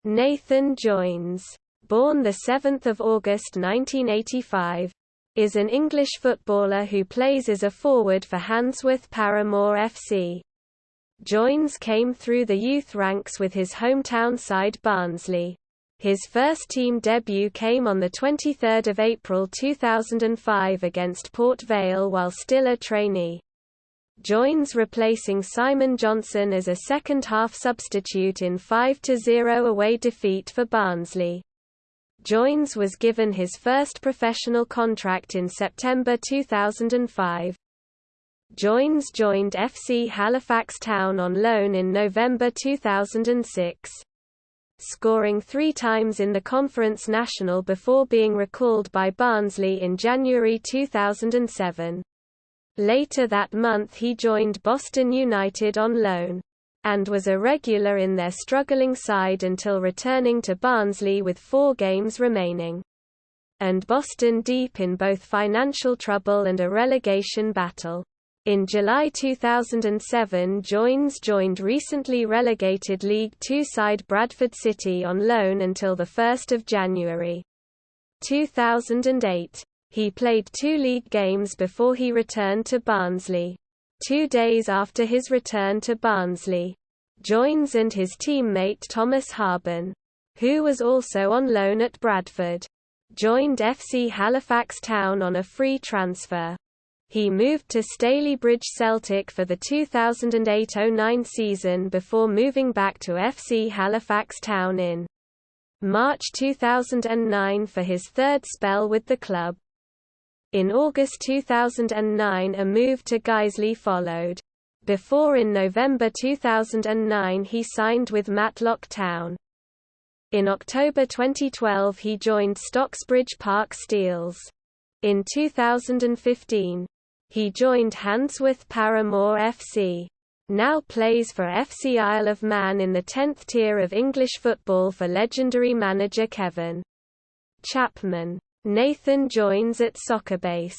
Nathan Joynes, born 7 August 1985, is an English footballer who plays as a forward for Handsworth Parramore F.C. Joynes came through the youth ranks with his hometown side Barnsley. His first team debut came on 23 April 2005 against Port Vale while still a trainee. Joynes replacing Simon Johnson as a second-half substitute in 5-0 away defeat for Barnsley. Joynes was given his first professional contract in September 2005. Joynes joined FC Halifax Town on loan in November 2006. Scoring 3 times in the Conference National before being recalled by Barnsley in January 2007. Later that month he joined Boston United on loan, and was a regular in their struggling side until returning to Barnsley with 4 games remaining, and Boston deep in both financial trouble and a relegation battle. In July 2007 Joynes joined recently relegated League Two side Bradford City on loan until 1 January 2008. He played 2 league games before he returned to Barnsley. 2 days after his return to Barnsley, Joynes and his teammate Thomas Harban, who was also on loan at Bradford, joined FC Halifax Town on a free transfer. He moved to Stalybridge Celtic for the 2008-09 season before moving back to FC Halifax Town in March 2009 for his third spell with the club. In August 2009 a move to Guiseley followed, before in November 2009 he signed with Matlock Town. In October 2012 he joined Stocksbridge Park Steels. In 2015, he joined Handsworth Parramore F.C. Now plays for FC Isle of Man in the 10th tier of English football for legendary manager Kevin Chapman. Nathan Joynes at Soccerbase.